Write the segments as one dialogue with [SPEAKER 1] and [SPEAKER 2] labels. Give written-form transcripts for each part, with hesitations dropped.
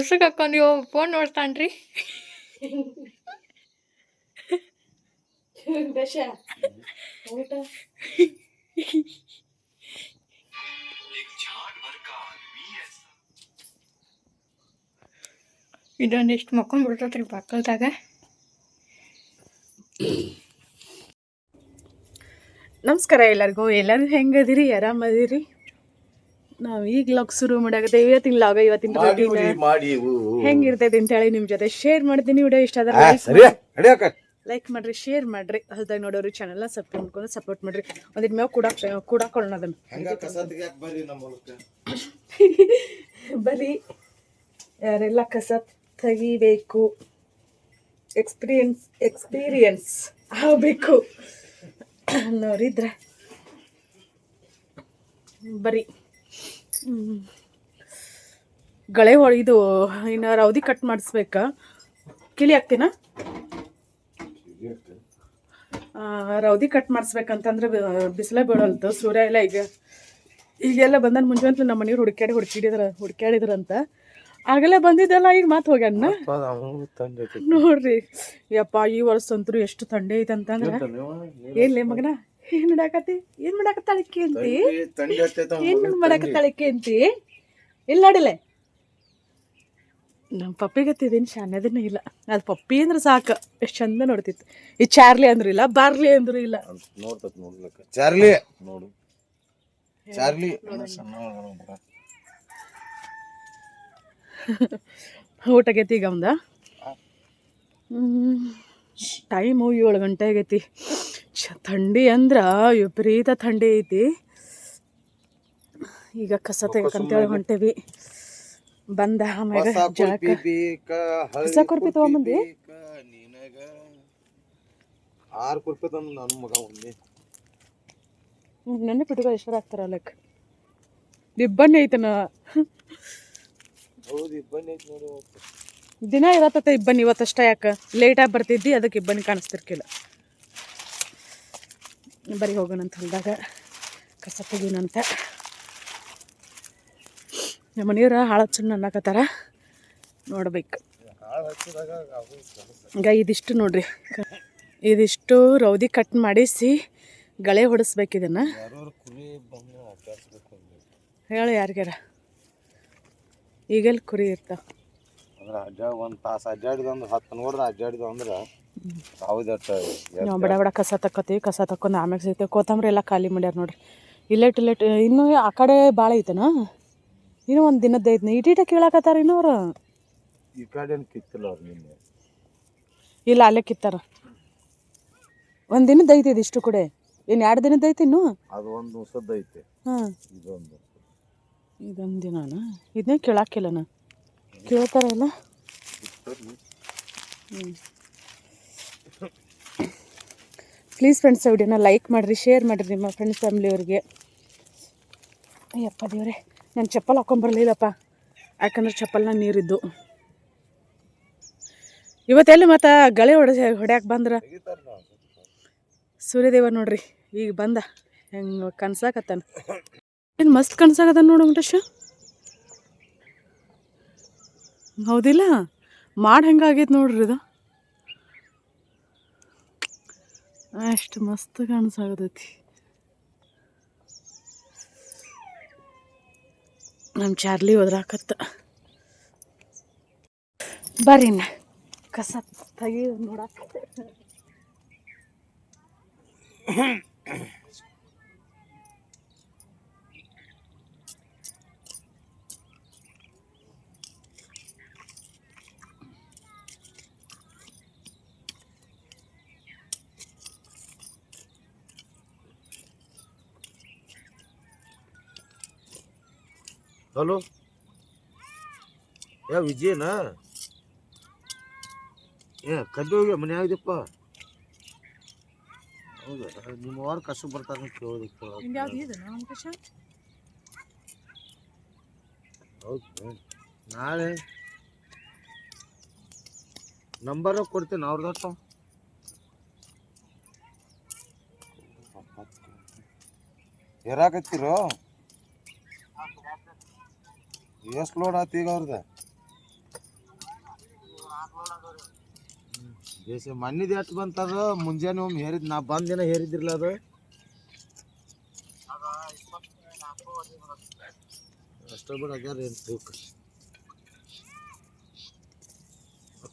[SPEAKER 1] ಮುಸುಕ್ ಹಾಕೊಂಡು ಫೋನ್ ನೋಡ್ತಾನ್ರಿ.
[SPEAKER 2] ಊಟ
[SPEAKER 1] ಇದೊಂದಿಷ್ಟು ಮಕ್ಕೊಂಡ್ಬಿಡ್ತೈತ್ರಿ ಪಕ್ಕದಾಗ.
[SPEAKER 2] ನಮಸ್ಕಾರ ಎಲ್ಲರಿಗೂ. ಎಲ್ಲರೂ ಹೆಂಗದಿರಿ? ಆರಾಮದಿರಿ? ನಾವು ಈಗ ಲಾಗ್ ಶುರು ಮಾಡಾಕತ್ತೇವೆ. ಇವತ್ತಿನ ಲಾಗ ಇವತ್ತಿನ ಹೆಂಗಿರ್ತೈತಿ ಅಂತ ಹೇಳಿ ನಿಮ್ಮ ಜೊತೆ ಶೇರ್ ಮಾಡ್ತೀನಿ. ವಿಡಿಯೋ ಇಷ್ಟ ಆದ್ರೆ ಲೈಕ್ ಮಾಡ್ರಿ, ಶೇರ್ ಮಾಡ್ರಿ. ಹೊಸದಾಗಿ ನೋಡೋರು ಚಾನಲ್ನ ಸಪೋರ್ಟ್ ಮಾಡ್ರಿ. ಒಂದಿಟ್ಟು ಮೇವು ಕೂಡಾಕೊಳ್ಳೋಣ ಅದನ್ನು ಬರೀ ಯಾರೆಲ್ಲ ಕಸ ತೆಗಿಬೇಕು, ಎಕ್ಸ್ಪೀರಿಯನ್ಸ್ ಆಗಬೇಕು ಅನ್ನೋರಿದ್ರೆ ಬರೀ ಗಳೆ ಇದು ಇನ್ನು ರೌದಿ ಕಟ್ ಮಾಡಿಸ್ಬೇಕಾ? ಕಿಳಿ ಹಾಕ್ತೀನ? ರೌದಿ ಕಟ್ ಮಾಡಿಸ್ಬೇಕಂತಂದ್ರೆ ಬಿಸಿಲೇ ಬೀಳಲ್ತು. ಸೂರ್ಯ ಎಲ್ಲ ಈಗೆಲ್ಲ ಬಂದನ್. ಮುಂಜಾನೆ ನಮ್ಮ ಮನೆಯವ್ರು ಹುಡ್ಕ್ಯಾಡಿದ್ರಂತ. ಆಗಲೇ ಬಂದಿದ್ದಲ್ಲ, ಈಗ ಮಾತು ಹೋಗ್ಯಾನ ನೋಡ್ರಿ. ಯಪ್ಪ ಈ ವರ್ಷ ಅಂತೂ ಎಷ್ಟು ಥಂಡಿ ಐತೆ ಅಂತಂದ್ರೆ ಏನ್ಲೇ ಮಗನ ಏನ್ ಮಾಡಾಕತ್ತಾಳಿಕೆ ಅಂತಿ? ಏನ್ ಮಾಡಾಕತ್ತಾಳಿಕೆ ಅಂತಿ? ಇಲ್ಲಿ ನೋಡಿಲೆ ನಮ್ಮ ಪಪ್ಪಿಗತ್ತಿದೇನು ಶಾನ್ಯದನ್ನ ಇಲ್ಲ. ಅದು ಪಪ್ಪಿ ಅಂದ್ರೆ ಸಾಕು, ಎಷ್ಟು ಚಂದ ನೋಡ್ತಿತ್ತು. ಈ ಚಾರ್ಲಿ ಅಂದ್ರು ಇಲ್ಲ, ಬಾರ್ಲಿ ಅಂದ್ರು ಇಲ್ಲ.
[SPEAKER 3] ಚಾರ್ಲಿ ನೋಡು, ಚಾರ್ಲಿ
[SPEAKER 2] ಊಟ ಆಗೈತಿ ಈಗ ಅವಂದ. ಟೈಮು 7 ಗಂಟೆ ಆಗೈತಿ. ಥಂಡಿ ಅಂದ್ರೆ ವಿಪರೀತ ಥಂಡಿ ಐತಿ. ಈಗ ಕಸ ತೆಗಕಂತೇಳಿ ಹೊಂಟೇವಿ. ಬಂದ ಆಮ್ಯಾಗ ಜಳಕ ಕಸ ಕುರ್ಪಿ ತಗೊಂಬಂದಿ.
[SPEAKER 3] 6 ಕುರ್ಪಿ ತಂದು ನನ್ನ ಮಗ ಒಂದೇ
[SPEAKER 2] ನೆನ್ನೆ ಪಿಟುಗ ಎಷ್ಟರ ಆಗ್ತಾರಲ್ಲಕ್ ಇಬ್ಬಣ್ಣಿ ಐತನ.
[SPEAKER 3] ಹೌದು ಇಬ್ಬನಿ ಐತಿ ನೋಡಿ.
[SPEAKER 2] ದಿನ ಇರತ್ತ ಇಬ್ಬನಿ. ಇವತ್ತಷ್ಟ ಯಾಕೆ ಲೇಟಾಗಿ ಬರ್ತಿದ್ದಿ, ಅದಕ್ಕೆ ಇಬ್ಬನಿ ಕಾಣಿಸ್ತಿರ್ಕಿಲ್ಲ. ಬರೀ ಹೋಗೋಣಂತ ಹೊಲ್ದಾಗ ಕಸ ತೆಗೀನಂತ. ನಮ್ಮ ಮನೆಯವ್ರ ಹಾಳಚ್ಚನ್ನು ಅನ್ನಕತ್ತಾರ, ನೋಡ್ಬೇಕು. ಈಗ ಇದಿಷ್ಟು ನೋಡ್ರಿ, ಇದಿಷ್ಟು ರೌದಿ ಕಟ್ ಮಾಡಿಸಿ ಗಳೆ ಹೊಡಿಸ್ಬೇಕು. ಇದನ್ನ ಹೇಳು ಯಾರಿಗಾರ. ಈಗೆಲ್ಲಿ ಕುರಿ ಇರ್ತಾವ
[SPEAKER 3] ಒಂದು ತಾಸು ಅಡ್ಡಾಡಿದ ಅಂದ್ರೆ 10 ನೋಡ್ದ ಅಡ್ಡಾಡಿದ ಅಂದ್ರೆ
[SPEAKER 2] ನಾವು ಬಡ ಬಡ ಕಸ ತಕ್ಕೋತೀವಿ. ಕಸ ತಕ್ಕೊಂಡು ಆಮ್ಯಾಗ ಸಿಗ್ತೇವೆ. ಕೊತ್ತಂಬರಿ ಎಲ್ಲ ಖಾಲಿ ಮಾಡ್ಯಾರ ನೋಡ್ರಿ. ಇಲ್ಲೇಟ್ ಇನ್ನೂ ಆ ಕಡೆ ಭಾಳ ಐತನ. ಇನ್ನೂ ಒಂದು ದಿನದ್ದು ಐತನ. ಇಟೀಟ ಕೇಳಾಕತ್ತಾರ ಇನ್ನೂ ಅವ್ರು.
[SPEAKER 3] ಈ ಕಡೆ ಕಿತ್ತಿಲ್ಲ ಅವ್ರು ನಿನ್ನೆ.
[SPEAKER 2] ಇಲ್ಲ ಅಲ್ಲೇ ಕಿತ್ತಾರ. ಒಂದು ದಿನದ್ದು ಐತಿ ಇದಿಷ್ಟು ಕೂಡ. ಏನು 2 ದಿನದ್ದು ಐತಿ ಇನ್ನು.
[SPEAKER 3] ಅದು ಒಂದು ಹೊಸದ್ದು ಐತೆ.
[SPEAKER 2] ಹಾಂ ಇದೊಂದು ದಿನಾನ ಇದನ್ನೇ ಕೇಳಾಕಿಲ್ಲನ. ಕೇಳ್ತಾರ ಎಲ್ಲ. ಪ್ಲೀಸ್ ಫ್ರೆಂಡ್ಸ್, ವಿಡಿಯೋನ ಲೈಕ್ ಮಾಡಿರಿ, ಶೇರ್ ಮಾಡಿರಿ ನಿಮ್ಮ ಫ್ರೆಂಡ್ಸ್ ಫ್ಯಾಮಿಲಿಯವ್ರಿಗೆ. ಅಯ್ಯಪ್ಪ ದೇವ್ರೆ, ನಾನು ಚಪ್ಪಲ್ ಹಾಕೊಂಬರ್ಲಿಲ್ಲಪ್ಪ, ಯಾಕಂದ್ರೆ ಚಪ್ಪಲ್ನ ನೀರಿದ್ದು. ಇವತ್ತೆಲ್ಲಿ ಮತ್ತು ಗಳೆ ಹೊಡ್ಯಾಕೆ ಬಂದ್ರೆ ಸೂರ್ಯದೇವ ನೋಡ್ರಿ ಈಗ ಬಂದ. ಹೆಂಗೆ ಕನ್ಸಾಕತ್ತಾನ. ಏನು ಮಸ್ತ್ ಕನ್ಸಾಕತ್ತಾನ ನೋಡು ವೆಂಕಟೇಶ. ಹೌದಿಲ್ಲ? ಮಾಡಿ ಹೆಂಗಾಗೈತೆ ನೋಡ್ರಿ ಇದು. ಅಷ್ಟು ಮಸ್ತ್ ಕಾಣಿಸಾಗತೈತಿ. ನಮ್ಮ ಚಾರ್ಲಿ ಹೋದ್ರಾಕತ್ತ. ಬರ್ರಿ ಕಸ ತೆಗಿ ನೋಡಾಕ.
[SPEAKER 3] ಹಲೋ, ಯಾ ವಿಜಯನಾ? ಕದ್ದು ಹೋಗಿ ಮನೆ ಆಗಿದಪ್ಪ. ಹೌದಾ? ನಿಮ್ಮ ವಾರ ಕಸ ಬರ್ತಾರ ಕೇಳೋದಕ್ಕೆ. ಹೌದು, ನಾಳೆ ನಂಬರ್ ಕೊಡ್ತೀನಿ ಅವ್ರದಷ್ಟು. ಇರಾಕತ್ತೀರೋ? ಎಷ್ಟು ಲೋಡ್ ಆತು ಈಗ ಅವ್ರದ್ದು? ಬೇಸಿ ಮಣ್ಣಿದ ಎಷ್ಟು ಬಂತದ ಮುಂಜಾನೆ ಒಮ್ಮೆ ಹೇರಿದ್ ನಾ ಬಂದಿನ ಹೇರಿದ್ದಿರಲ್ಲ ಅದು ಅಷ್ಟೇ ಬಿಡ ಅಗ್ಯಾರ ಏನು ತೂಕ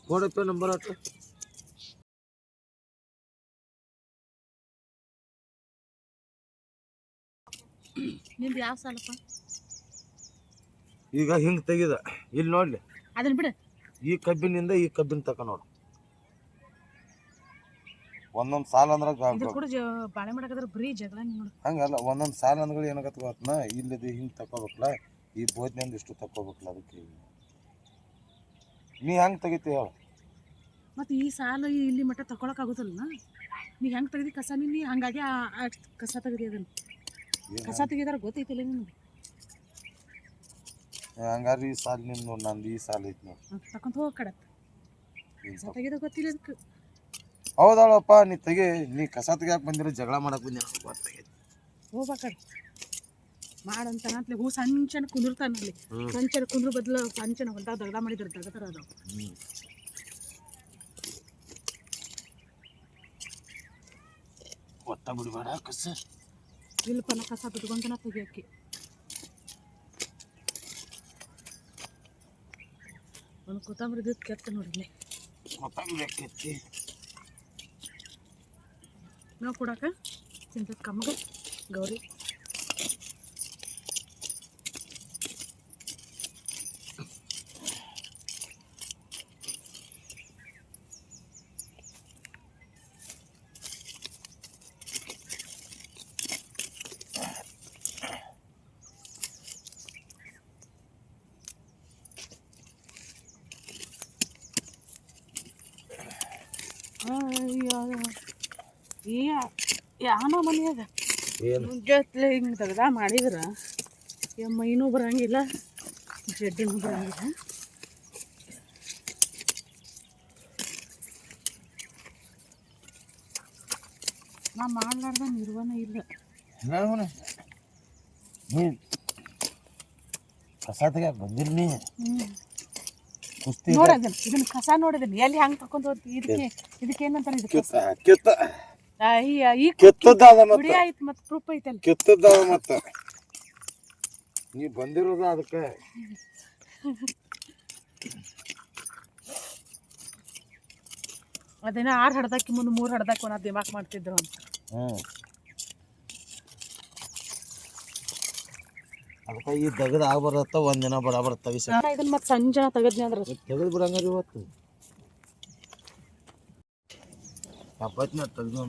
[SPEAKER 3] ಕೊಡಪ್ಪ ನಂಬರ್ ಅಟ್ಟು
[SPEAKER 2] ನಿಂದು ಯಾವ ಸಾಲಪ್ಪ?
[SPEAKER 3] ಈಗ ಹಿಂಗೆ ತೆಗಿದ ಇಲ್ಲಿ ನೋಡ್ಲಿ
[SPEAKER 2] ಅದನ್ನ ಬಿಡು.
[SPEAKER 3] ಈ ಕಬ್ಬಿನಿಂದ ಈ ಕಬ್ಬಿನ ತಕ ನೋಡು ಒಂದೊಂದು ಸಾಲ ಅಂದ್ರೆ
[SPEAKER 2] ಇದ್ರ ಕೂಡ ಬಾಳೆ ಮಾಡಕದ್ರ ಬರೀ ಜಗಳ ನೋಡು.
[SPEAKER 3] ಹಂಗಲ್ಲ ಒಂದೊಂದು ಸಾಲ ಅಂದ್ಗಳು ಏನಾಗತ್ತ ಗೊತ್ತನ ಇಲ್ಲಿದು ಹಿಂಗೆ ತಗೋಬೇಕಲ್ಲ ಈ ಬೋದ್ನಿಂದ ಇಷ್ಟು ತಗೋಬೇಕಲ್ಲ ಅದಕ್ಕೆ ನೀ ಹೆಂಗೆ ತೆಗಿತೀವಿ ಹೇಳು
[SPEAKER 2] ಮತ್ತು ಈ ಸಾಲ ಇಲ್ಲಿ ಮಟ್ಟ ತಗೊಳಕ್ ಆಗುತ್ತಲ್ಲ ನೀ ಹೆಂಗೆ ತೆಗ್ದಿ ಕಸ ನೀ ಹಂಗಾಗಿ ಕಸ ತೆಗ್ದಿ ಅದನ್ನು ಕಸ ತೆಗಿದಾರ ಗೊತ್ತೈತಿಲ್ಲ ನಿನಗೆ
[SPEAKER 3] ಹಂಗಾರೆ ಈ ಸಾಲ ನಿಂದು ನೋಡಿ ನಂದು ಈ ಸಾಲ ಐತಿ ನೋಡಿ
[SPEAKER 2] ತಕೊಂತ ಹೋಗ ಕಡತ್ ಕಸ ತೆಗಿದ ಗೊತ್ತಿಲ್ಲ ಅದಕ್ಕೆ.
[SPEAKER 3] ಹೌದಾಳಪ್ಪ ನೀ ತೆಗಿ ನೀ ಕಸ ತೆಗಿಯಾಕೆ ಬಂದಿರೋ ಜಗಳ ಮಾಡಕ್ಕೆ ಬಂದಿರ
[SPEAKER 2] ಹೋಗ್ಬೇಕಡೆ ಮಾಡಂತಾನಂತಲೇ ಹೂ ಸಂಚನ ಕುಂದಿರ್ತಾನಲ್ಲಿ ಸಂಚನ ಕುಂದ್ರ ಬದಲು ಸಂಚನ ಹೊಲ್ದಾಗ ದಗದ ಮಾಡಿದ್ರು ದಗತರ ಅದಾವ.
[SPEAKER 3] ಒಟ್ಟ ಬಿಡಬೇಡ ಕಸ
[SPEAKER 2] ಇಲ್ಲಪ್ಪ ನಾ ಕಸ ಬಿಟ್ಕೊಂತನ ತೆಗಿಯಕ್ಕೆ ಒಂದು ಕೊತ್ತಂಬರಿ ಇದ್ದು ಕೆತ್ತ ನೋಡಿದ್ನೆ
[SPEAKER 3] ಗೊತ್ತಾಗ್ಬೇಕೈತಿ
[SPEAKER 2] ನಾವು ಕೊಡಾಕ ಚಿಂತದ ಕಮ್ಮಗ ಗೌರಿ ಯಾನೋ ಮನೆಯಾಗ ಮುಂಜಾತ್ಲೆ ಹಿಂಗೆ ತೆಗ್ದ ಮಾಡಿದ್ರೆ ಮೈನೂ ಬರಂಗಿಲ್ಲ ಜಡ್ಡಿನೂ ಬರಂಗಿಲ್ಲ. ನಾ ಮಾಡ್ಲಾರ್ದ ನಿರ್ವಹಣ ಇಲ್ಲ.
[SPEAKER 3] ನೀ ಕಸ ತೆಗಿಯಾಕೆ ಬಂದಿಲ್ಲ ನೀ
[SPEAKER 2] ನೋಡೋದನ್ನ ಇದನ್ನ ಕಸ ನೋಡಿದೀನಿ ಎಲ್ಲಿ ಹಂಗೆ ತಕೊಂಡ್ ಹೋಗ್ತಿ ಇದಕ್ಕೆ ಏನಂತಾರೆ ಇದಕ್ಕೆ ಗುಡಿ ಆಯ್ತು ಮತ್ತೆ ಪ್ರೂಫ್ ಐತಲ್ಲ
[SPEAKER 3] ಕಿತ್ತದ ಮತ್ತೆ ನೀ ಬಂದಿರೋದು ಅದಕ್ಕೆ
[SPEAKER 2] ಅದೇನ 6 ಹಡ್ದಾಕಿ ಮುಂದೆ 3 ಹಡ್ದಾಕಿ ನಾ ದಿಮಾಕ್ ಮಾಡ್ತಿದ್ರು ಅಂತ.
[SPEAKER 3] ಅದಕ್ಕೆ ಈ ತೆಗೆದು ಆಗ್ಬಾರತ್ತ ಒಂದಿನ ಬರಾಬರ ತೆಗಿಸ
[SPEAKER 2] ಇದನ್ನ ಮತ್ತೆ ಸಂಜೆ ತೆಗದ್ನಿ ಅಂದ್ರೆ
[SPEAKER 3] ತೆಗೆದು ಬಿಡಂಗಾರ ಇವತ್ತು ಚಪಾತಿನ ತೆಗೆದು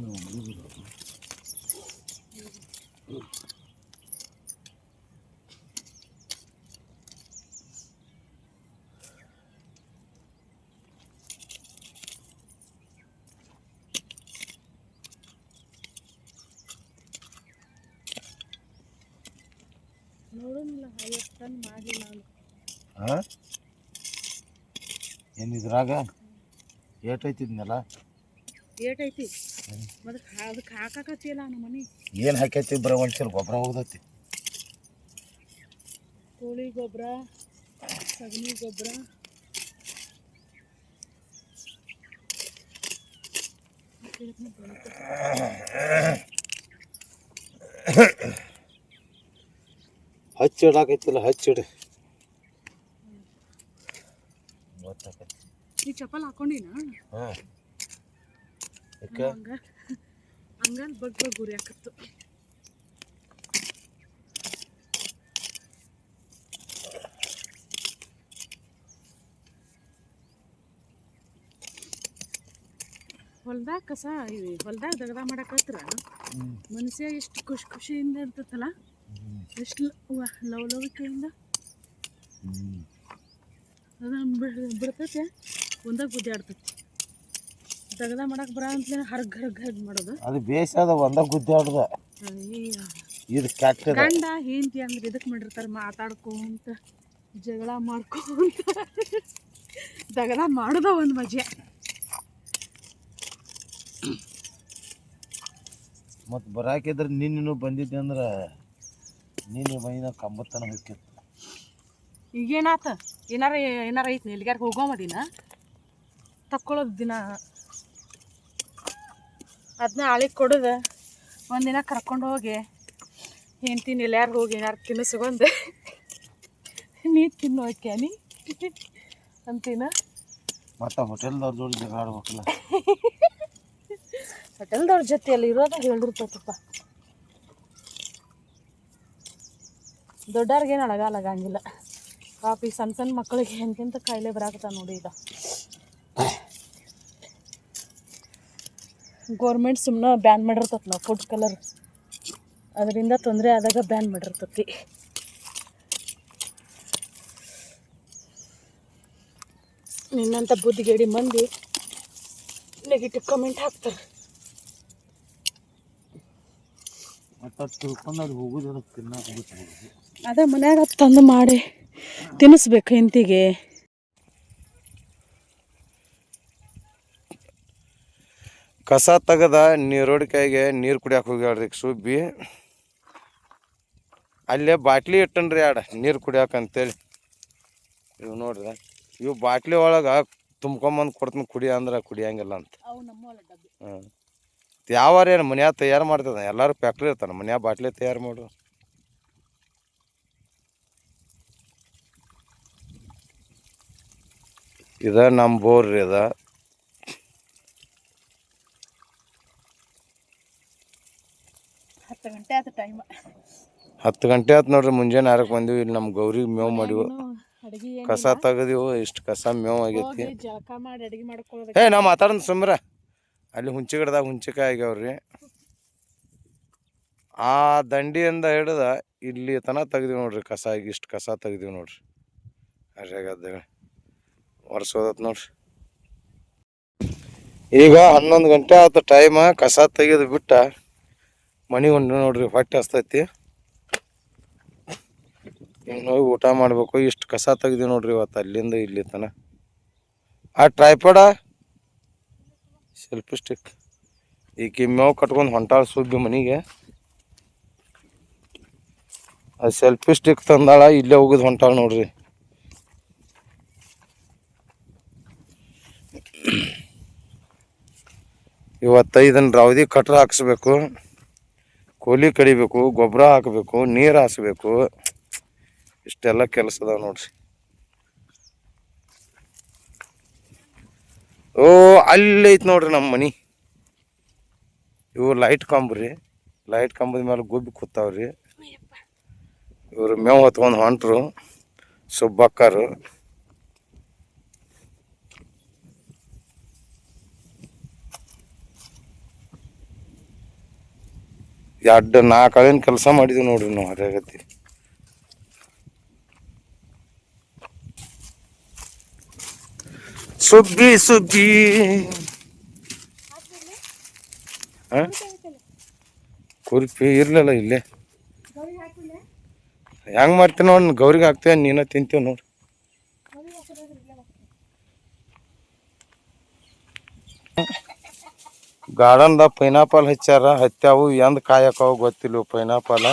[SPEAKER 2] ನೋಡೋನಿಲ್ಲ 50 ಟನ್ ಮಾಡಲಿಲ್ಲ
[SPEAKER 3] ನಾನು ಏನು ಇದ್ರಾಗ ಏಟೈತಿದ್ನಲ್ಲ
[SPEAKER 2] ಏಟೈತಿ ಮತ್ತೆ ಅದಕ್ಕೆ ಹಾಕಾಕತ್ತಿಲ್ಲ ನಮ್ಮ ಮನೆ
[SPEAKER 3] ಏನು ಹಾಕೈತಿ ಬರೀ ಒಂದ್ಸಲ ಗೊಬ್ಬರ ಹೋಗ್ದೈತಿ
[SPEAKER 2] ಕೋಳಿ ಗೊಬ್ಬರ ಸಗಣಿ ಗೊಬ್ಬರ
[SPEAKER 3] ಹಚ್ಚಿಡಾಕೈತಿಲ್ಲ ಹಚ್ಚಿಡು ಗೊತ್ತಾಕೈತಿ
[SPEAKER 2] ನೀ ಚಪ್ಪಲ್ ಹಾಕೊಂಡಿನ
[SPEAKER 3] ಹಾಂ
[SPEAKER 2] ಹಂಗಲ್ಲಿ ಬಗ್ ಗುರಿ ಹಾಕತ್ತು. ಹೊಲ್ದಾಗ ಕಸ ಹೊಲ್ದಾಗ ದಗದ ಮಾಡಕತ್ರ ಮನುಷ್ಯ ಎಷ್ಟು ಖುಷಿಯಿಂದ ಇರ್ತೈತಲ್ಲ ಎಷ್ಟು ಲವಲವಿಕೆಯಿಂದ ಬಿಡ್ತೈತೆ ಒಂದಾಗ ಗುದ್ದಾಡ್ತೈತಿ. ದಗದ ಮಾಡಕ್ಕೆ ಬರ ಅಂತಲೇ ಹರ್ಗ್ ಮಾಡೋದು
[SPEAKER 3] ಅದು ಬೇಸದ ಒಂದಾಗ ಗುದ್ದಾಡ್ದ ಇದು ಕೆಟ್ಟ
[SPEAKER 2] ಗಂಡ ಹೆಂಡತಿ ಅಂದ್ರೆ ಇದಕ್ಕೆ ಮಾಡಿರ್ತಾರೆ ಮಾತಾಡ್ಕೊಂತ ಜಗಳ ಮಾಡ್ಕೊಂತ ದಗದ ಮಾಡೋದ ಒಂದು ಮಜೆ.
[SPEAKER 3] ಮತ್ತು ಬರಾಕಿದ್ರೆ ನಿನ್ನೂ ಬಂದಿದ್ದೆ ಅಂದ್ರೆ ನೀನು ಮೈನ ಕಂಬತ್ತನ ಹೋಗಿತ್ತು.
[SPEAKER 2] ಈಗೇನಾತ ಏನಾರ ಐತಿ ಎಲ್ಲಿಗಾರ ಹೋಗೋ ಮದಿನ ತಕ್ಕೊಳ್ಳೋದು ದಿನ ಅದನ್ನ ಆಳಿಗೆ ಕೊಡೋದು ಒಂದಿನ ಕರ್ಕೊಂಡು ಹೋಗಿ ಹೆಂಡ್ತೀನಿ ಎಲ್ಲಾರು ಹೋಗಿ ಏನಾರು ತಿನ್ನಿಸ್ಕೊಂಡೆ ನೀ ತಿನ್ನೋಕೆ ನೀ ಅಂತೀನ.
[SPEAKER 3] ಮತ್ತು ಹೋಟೆಲ್ದವ್ರ ಜೋಡಿ ಜಗಳ ಆಡ್ಬೇಕಲ್ಲ.
[SPEAKER 2] ಹೋಟೆಲ್ದವ್ರ ಜೊತೆಯಲ್ಲಿ ಇರೋದು ಹೇಳಿರ್ತೈತಪ್ಪ. ದೊಡ್ಡವ್ರಿಗೇನು ಅಳಗಂಗಿಲ್ಲ. ಪಾಪಿ ಸಣ್ಣ ಸಣ್ಣ ಮಕ್ಕಳಿಗೆ ಎಂತೆಂಥ ಕಾಯಿಲೆ ಬರಾಕತ್ತಾವ ನೋಡಿ. ಈಗ ಗೋರ್ಮೆಂಟ್ ಸುಮ್ಮನೆ ಬ್ಯಾನ್ ಮಾಡಿರ್ತೈತಿ ನಾವು ಫುಡ್ ಕಲರ್, ಅದರಿಂದ ತೊಂದರೆ ಆದಾಗ ಬ್ಯಾನ್ ಮಾಡಿರ್ತೈತಿ. ನಿನ್ನಂಥ ಬುದ್ಧಿಗೇಡಿ ಮಂದಿ ನೆಗೆಟಿವ್ ಕಮೆಂಟ್ ಹಾಕ್ತಾರೆ. ಅದೇ ಮನ್ಯಾಗ ತಂದು ಮಾಡಿ ತಿನ್ನಿಸ್ಬೇಕು ಹೆಂಡತಿಗೆ.
[SPEAKER 3] ಕಸ ತೆಗದ ರೋಡ್ಕಾಯಿಗೆ ನೀರು ಕುಡಿಯಕ್ಕೆ ಹೋಗ್ಯಾಳ್ರಿ ಸುಬ್ಬಿ. ಅಲ್ಲೇ ಬಾಟ್ಲಿ ಇಟ್ಟನ್ರಿ ನೀರು ಕುಡಿಯಕ್ಕೆ ಅಂತೇಳಿ. ಇವು ನೋಡ್ರಿ, ಇವು ಬಾಟ್ಲಿ ಒಳಗೆ ತುಂಬ್ಕೊಂಬಂದು ಕೊಡ್ತೀನಿ ಕುಡಿ ಅಂದ್ರೆ ಕುಡಿಯಂಗಿಲ್ಲ ಅಂತ. ಯಾವಾರ ಏನು ಮನ್ಯಾಗ ತಯಾರು ಮಾಡ್ತದ, ಎಲ್ಲರೂ ಫ್ಯಾಕ್ಟ್ರಿ ಇರ್ತಾನೆ ಮನ್ಯಾಗ ಬಾಟ್ಲಿ ತಯಾರು ಮಾಡು. ಇದ ನಮ್ಮ ಬೋರ್ ರೀ. ಅದ
[SPEAKER 2] 10 ಗಂಟೆ ಆಯ್ತು ಟೈಮ್.
[SPEAKER 3] 10 ಗಂಟೆ ಆಯ್ತು ನೋಡ್ರಿ. ಮುಂಜಾನೆ 6ಕ್ಕೆ ಬಂದೀವಿ. ಇಲ್ಲಿ ನಮ್ಮ ಗೌರಿಗೆ ಮೇವು ಮಾಡಿವು, ಕಸ ತೆಗದಿವು. ಇಷ್ಟು ಕಸ ಮೇವು ಆಗೈತಿ.
[SPEAKER 2] ಜಳಕ ಮಾಡಿ ಅಡುಗೆ ಮಾಡ್ಕೊಳ್ಳೋದು.
[SPEAKER 3] ನಾವು ಮಾತಾಡೋದು ಸುಮ್ರ. ಅಲ್ಲಿ ಹುಂಚಿ ಗಿಡದಾಗ ಹುಂಚಿಕಾಯಿ ಆಗ್ಯಾವ್ರಿ. ಆ ದಂಡಿಯಿಂದ ಹಿಡ್ದ ಇಲ್ಲಿ ತನಕ ತೆಗ್ದೀವಿ ನೋಡ್ರಿ ಕಸ. ಇಷ್ಟು ಕಸ ತೆಗ್ದೀವಿ ನೋಡ್ರಿ. ಅರ್ಯಾಗದ ವರ್ಷೋದತ್ ನೋಡ್ರಿ. ಈಗ 11 ಗಂಟೆ ಆಯ್ತು ಟೈಮ. ಕಸ ತೆಗೆದು ಬಿಟ್ಟ ಮನೆ ಉಂಡು ನೋಡ್ರಿ. ಹೊಟ್ಟೆ ಹಸ್ತೈತಿ. ಇನ್ನು ಹೋಗಿ ಊಟ ಮಾಡಬೇಕು. ಇಷ್ಟು ಕಸ ತೆಗ್ದೀವಿ ನೋಡ್ರಿ ಇವತ್ತು ಅಲ್ಲಿಂದ ಇಲ್ಲಿ ತನ. ಆ ಟ್ರೈಪಾಡ ಸೆಲ್ಫಿ ಸ್ಟಿಕ್ ಈಗ ಮೇವು ಕಟ್ಕೊಂಡು ಹೊಂಟಾಳ ಸುಬ್ಬಿ ಮನೆಗೆ. ಅದು ಸೆಲ್ಫಿ ಸ್ಟಿಕ್ ತಂದಾಳ. ಇಲ್ಲೇ ಹೋಗಿದ್ ಹೊಂಟಾಳ ನೋಡ್ರಿ. ಇವತ್ತು ಇದನ್ನು ರೌದಿ ಕಟ್ರ ಹಾಕ್ಸ್ಬೇಕು, ಕೋಲಿ ಕಡಿಬೇಕು, ಗೊಬ್ಬರ ಹಾಕಬೇಕು, ನೀರು ಹಾಸ್ಬೇಕು. ಇಷ್ಟೆಲ್ಲ ಕೆಲಸ ಅದಾವ ನೋಡ್ರಿ. ಓ ಅಲ್ಲಿ ಐತಿ ನೋಡ್ರಿ ನಮ್ಮ ಮನೆ. ಇವು ಲೈಟ್ ಕಂಬ್ರಿ. ಲೈಟ್ ಕಂಬದ ಮೇಲೆ ಗುಬ್ಬಿ ಕೂತಾವ್ರಿ. ಇವರು ಮೇವು ಹೊತ್ಕೊಂಡು ಹೊಂಟ್ರು ಸುಬ್ಬಕ್ಕರು. ಎರಡು 4 ಅಳಿನ ಕೆಲಸ ಮಾಡಿದ್ವಿ ನೋಡ್ರಿ ನಾವು. ಅದಾಗತಿ ಸುಬ್ಬಿ ಸುಬ್ಬಿ. ಕುರ್ಪಿ ಇರ್ಲಿಲ್ಲ ಇಲ್ಲೇ. ಹೆಂಗ್ ಮಾಡ್ತೀವಿ ನೋಡಿ. ಗೌರಿಗೆ ಹಾಕ್ತೇವೆ, ನೀನ ತಿಂತೀವಿ ನೋಡ್ರಿ. ಗಾರ್ಡನ್ದಾಗ ಪೈನಾಪಲ್ ಹಚ್ಚಾರ. ಹತ್ಯಾವು ಎಂದ್ ಕಾಯಕವು ಗೊತ್ತಿಲ್ಲ. ಪೈನಾಪಲ್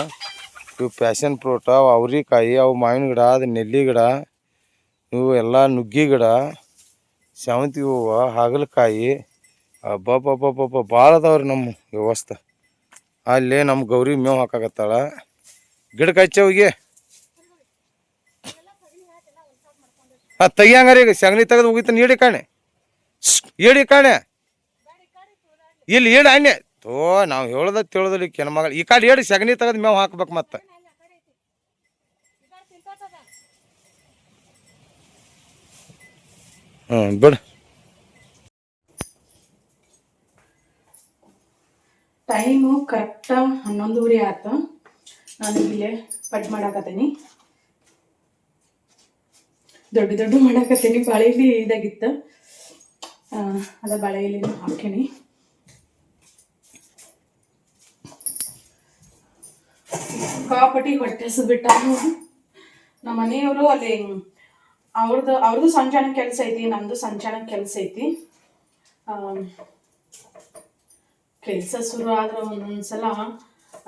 [SPEAKER 3] ಇವು ಪ್ಯಾಷನ್ ಫ್ರೂಟ್, ಅವು ಅವ್ರಿಕಾಯಿ, ಅವು ಮಾವಿನ ಗಿಡ, ಅದು ನೆಲ್ಲಿ ಗಿಡ, ಇವು ಎಲ್ಲ ನುಗ್ಗಿ ಗಿಡ, ಸೇವಂತಿಗೆ ಹೂವು, ಹಾಗಲಕಾಯಿ. ಅಬ್ಬಬ್ಬಬ್ಬಬ್ಬ ಭಾಳ ಅದಾವ್ರಿ ನಮ್ಮ ವ್ಯವಸ್ಥೆ. ಅಲ್ಲಿ ನಮ್ಮ ಗೌರಿ ಮೇವು ಹಾಕಾಕತ್ತಾಳ. ಗಿಡಕ್ಕೆ ಹಚ್ಚವಿಗೆ ತೆಗಿಯಂಗಾರ. ಈಗ ಸಗಣಿ ತೆಗೆದು ಹೋಗಿತ್ತು. ಏಡಿ ಕಾಣೆ, ಏಡಿ ಕಾಣೆ. ಇಲ್ಲಿ ಏಡು ಅಣ್ಣೆ ತೋ ನಾವು ಹೇಳ್ದ ತಿಳಿದ್ರಿ ಕೆನಮಗಳು. ಈ ಕಡೆ ಏಡಿ ಸಗಣಿ ತೆಗೆದು ಮೇವು ಹಾಕ್ಬೇಕು. ಮತ್ತೆ ಬಿಡು.
[SPEAKER 2] ಟೈಮು ಕರೆಕ್ಟ 11:30 ಆಯ್ತು. ನಾನು ಇಲ್ಲೇ ಪಡ್ ಮಾಡಾಕತ್ತೀನಿ. ದೊಡ್ಡ ದೊಡ್ಡ ಮಾಡಾಕತ್ತೀನಿ. ಬಾಳೆಲಿ ಇದಾಗಿತ್ತು, ಅದ ಬಾಳೆಲಿ ಹಾಕೀನಿ. ಕಾಪಟಿ ಹೊಟ್ಟೆ ಹಸಿದ್ಬಿಟ್ಟ. ನಮ್ಮ ಮನೆಯವರು ಅಲ್ಲಿ ಅವ್ರದ್ದು ಸಂಚಾನ ಕೆಲಸ ಐತಿ, ನಮ್ದು ಸಂಚಾನ ಕೆಲಸ ಐತಿ. ಕೆಲಸ ಶುರು ಆದ್ರೆ ಒಂದೊಂದ್ಸಲ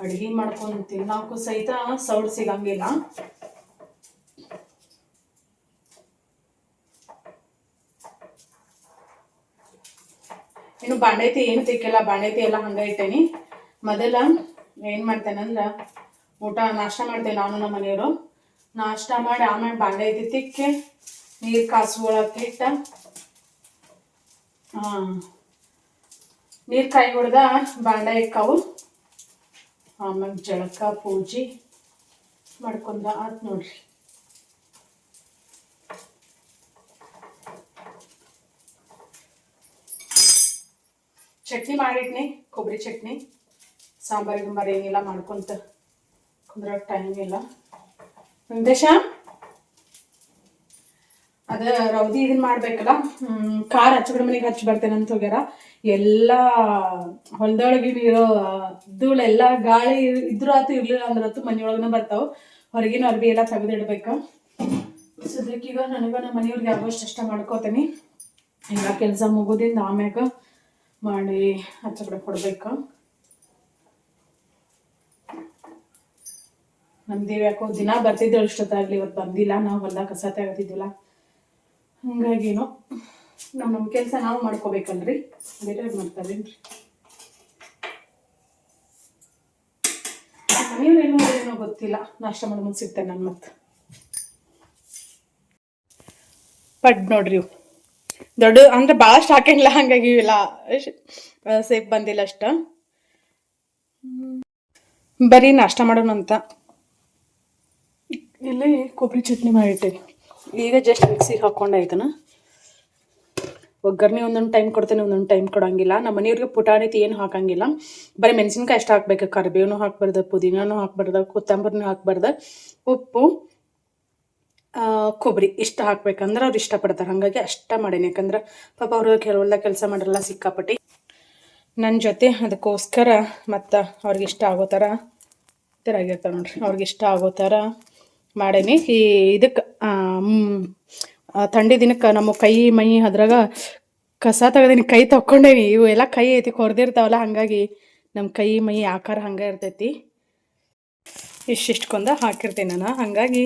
[SPEAKER 2] ಅಡುಗೆ ಮಾಡ್ಕೊಂಡು ತಿನ್ನೋಕ್ಕೂ ಸಹಿತ ಸೌಡ್ ಸಿಗಂಗಿಲ್ಲ. ಇನ್ನು ಬಾಂಡೈತಿ ಏನು ತಿಕ್ಕಿಲ್ಲ, ಬಾಂಡೈತಿ ಎಲ್ಲ ಹಂಗೆ ಇಟ್ಟೇನಿ. ಮೊದಲ ಏನು ಮಾಡ್ತೇನಂದ್ರೆ ಊಟ ನಾಷ್ಟ ಮಾಡ್ತೇವೆ ನಾನು ನಮ್ಮ ಮನೆಯವರು. ನಾಷ್ಟ ಮಾಡಿ ಆಮೇಲೆ ಬಾಂಡೈತಿ ತಿಕ್ಕಿ ನೀರು ಕಾಸುಗಳಕ್ಕೆ ಇಟ್ಟ ನೀರು ಕಾಯಿ ಹೊಡೆದ ಬಾಂಡ ಇಕ್ಕಾವು. ಆಮೇಲೆ ಜಳಕ ಪೂಜೆ ಮಾಡ್ಕೊಂಡ ಆತ್ ನೋಡ್ರಿ. ಚಟ್ನಿ ಮಾಡಿಟ್ನಿ, ಕೊಬ್ಬರಿ ಚಟ್ನಿ. ಸಾಂಬಾರು ಗಿಂಬಾರು ಏನಿಲ್ಲ, ಮಾಡ್ಕೊಂತ ಕುಂದ್ರಕ್ಕೆ ಟೈಮ್ ಇಲ್ಲ. ವೆಂಕಟೇಶ ಅದ ರೌದಿ ಇದನ್ನ ಮಾಡ್ಬೇಕಲ್ಲ, ಕಾರ್ ಹಚ್ಚಗಡೆ ಮನೆಗೆ ಹಚ್ಚಿ ಬರ್ತೇನೆ ಅಂತ ಹೋಗ್ಯಾರ. ಎಲ್ಲ ಹೊಲದೊಳಗೆ ಇರೋ ಧೂಳೆಲ್ಲ ಗಾಳಿ ಇದ್ರೂ ಆತು ಇರ್ಲಿಲ್ಲ ಅಂದ್ರತ್ತು ಮನೆಯೊಳಗನ ಬರ್ತಾವ. ಹೊರಗಿನ ಅರ್ಬಿ ಎಲ್ಲ ತೆಗೆದಿಡ್ಬೇಕು. ಸದ್ಯಕ್ಕೀಗ ನನಗ ನಮ್ಮ ಮನೆಯವ್ರಿಗೆ ಆಗೋಷ್ಟು ಅಷ್ಟ ಮಾಡ್ಕೋತೀನಿ. ಎಲ್ಲ ಕೆಲಸ ಮುಗೋದಿಂದ ಆಮ್ಯಾಗ ಮಾಡಿ ಹಚ್ಚಗಡೆ ಕೊಡ್ಬೇಕು. ನಮ್ದೇವ್ ಯಾಕೋ ದಿನ ಬರ್ತಿದ್ದೇವೆ ಇಷ್ಟೊತ್ತಾಗ್ಲಿ, ಇವತ್ತು ಬಂದಿಲ್ಲ. ನಾವು ಹೊಲ್ದಾಗ ಕಸ ತೆಗೆದಿದ್ದಿಲ್ಲ, ಹಂಗಾಗಿನೋ ನಮ್ಮ ಕೆಲಸ ನಾವು ಮಾಡ್ಕೋಬೇಕಲ್ರಿ, ಬೇರೆಯವ್ರು ಮಾಡ್ತಾರೇನ್ರಿ. ಮನೆಯವ್ರೇನೋ ಏನೋ ಗೊತ್ತಿಲ್ಲ, ನಾಷ್ಟ ಮಾಡಿ ಮುಂದೆ ಸಿಗ್ತೇನೆ ನಾನು ಮತ್ತೆ. ಪಡ್ ನೋಡ್ರಿ ಇವು ದೊಡ್ಡ ಅಂದ್ರೆ ಭಾಳಷ್ಟು ಹಾಕಂಗಿಲ್ಲ, ಹಂಗಾಗಿ ಇವೆಲ್ಲ ಸೇಫ್ ಬಂದಿಲ್ಲ ಅಷ್ಟ. ಬರೀ ನಾಷ್ಟ ಮಾಡೋಣ ಅಂತ ಇಲ್ಲಿ ಕೊಬ್ಬರಿ ಚಟ್ನಿ ಮಾಡಿಟ್ಟೇನೆ. ಈಗ ಜಸ್ಟ್ ಮಿಕ್ಸಿಗೆ ಹಾಕ್ಕೊಂಡಾಯ್ತನ. ಒಗ್ಗರಣೆ ಒಂದೊಂದು ಟೈಮ್ ಕೊಡ್ತೇನೆ, ಒಂದೊಂದು ಟೈಮ್ ಕೊಡೋಂಗಿಲ್ಲ. ನಮ್ಮ ಮನೆಯವ್ರಿಗೆ ಪುಟಾಣಿತಿ ಏನು ಹಾಕಂಗಿಲ್ಲ, ಬರೀ ಮೆಣಸಿನ್ಕಾಯಿ ಅಷ್ಟು ಹಾಕ್ಬೇಕು. ಕರಿಬೇವೂ ಹಾಕ್ಬಾರ್ದು, ಪುದೀನೂ ಹಾಕ್ಬಾರ್ದು, ಕೊತ್ತಂಬರಿನೂ ಹಾಕ್ಬಾರ್ದು, ಉಪ್ಪು ಕೊಬ್ಬರಿ ಇಷ್ಟ ಹಾಕ್ಬೇಕಂದ್ರೆ ಅವ್ರು ಇಷ್ಟಪಡ್ತಾರೆ. ಹಾಗಾಗಿ ಅಷ್ಟ ಮಾಡೀನಿ. ಯಾಕಂದ್ರೆ ಪಾಪ ಅವರು ಕೆಲವೆಲ್ಲ ಕೆಲಸ ಮಾಡಿರಲ್ಲ ಸಿಕ್ಕಾಪಟ್ಟಿ ನನ್ನ ಜೊತೆ. ಅದಕ್ಕೋಸ್ಕರ ಮತ್ತು ಅವ್ರಿಗೆ ಇಷ್ಟ ಆಗೋ ಥರ ಆಗಿರ್ತಾವೆ ನೋಡ್ರಿ, ಅವ್ರಿಗೆ ಇಷ್ಟ ಆಗೋ ಥರ ಮಾಡೀನಿ. ಈ ಇದಕ್ಕೆ ಥಂಡಿ ದಿನಕ್ಕೆ ನಮ್ಮ ಕೈ ಮೈ ಅದ್ರಾಗ ಕಸ ತೆಗ್ದೀನಿ, ಕೈ ತಕ್ಕೊಂಡೇನಿ. ಇವು ಎಲ್ಲ ಕೈ ಐತಿ ಕೊರ್ದಿರ್ತಾವಲ್ಲ, ಹಾಗಾಗಿ ನಮ್ಮ ಕೈ ಮೈ ಆಕಾರ ಹಂಗೆ ಇರ್ತೈತಿ. ಇಷ್ಟಿಷ್ಟಕೊಂದ ಹಾಕಿರ್ತೀನಿ ನಾನು, ಹಾಗಾಗಿ